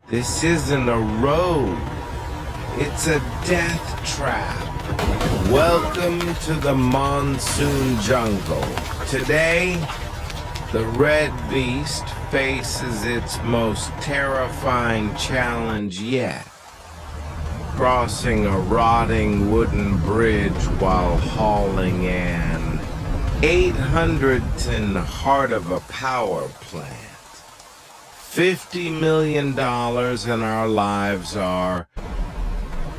This isn't a road. It's a death trap. Welcome to the monsoon jungle. Today, the red beast faces its most terrifying challenge yet. Crossing a rotting wooden bridge while hauling an 800-ton heart of a power plant. $50 million and our lives are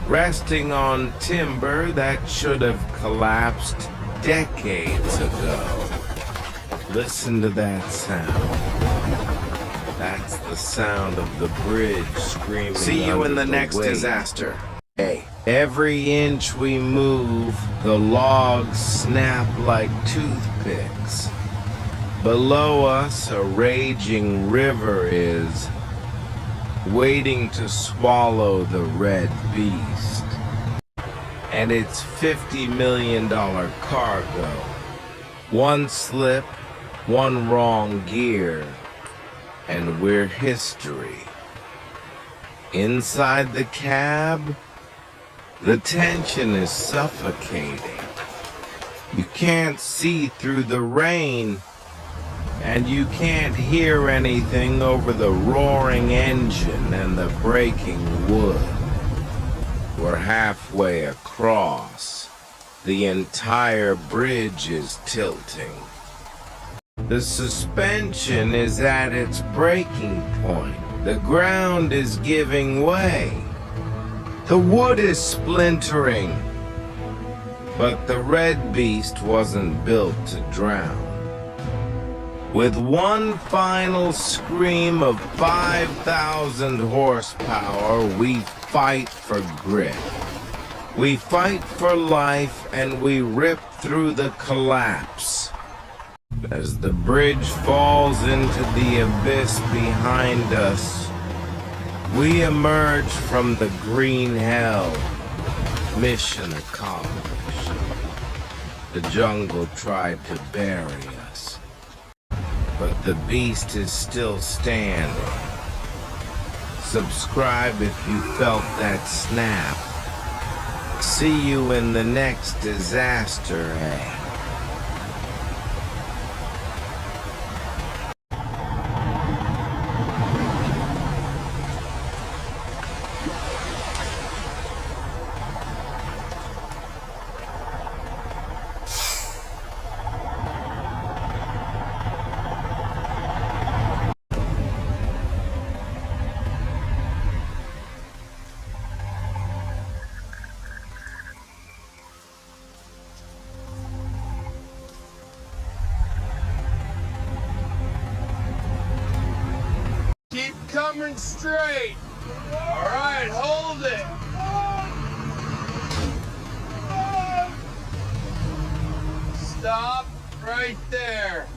resting on timber that should have collapsed decades ago. Listen to that sound. That's the sound of the bridge screaming. See you in the next weight. disaster. Hey, every inch we move, the logs snap like toothpicks. Below us, a raging river is waiting to swallow the red beast. And its $50 million cargo. One slip, one wrong gear, and we're history. Inside the cab, the tension is suffocating. You can't see through the rain, and you can't hear anything over the roaring engine and the breaking wood. We're halfway across. The entire bridge is tilting. The suspension is at its breaking point. The ground is giving way. The wood is splintering. But the red beast wasn't built to drown. With one final scream of 5,000 horsepower, we fight for grit. We fight for life, and we rip through the collapse. As the bridge falls into the abyss behind us, we emerge from the green hell. Mission accomplished. The jungle tried to bury us, but the beast is still standing. Subscribe if you felt that snap. See you in the next disaster, eh? Keep coming straight. All right, hold it. Stop right there.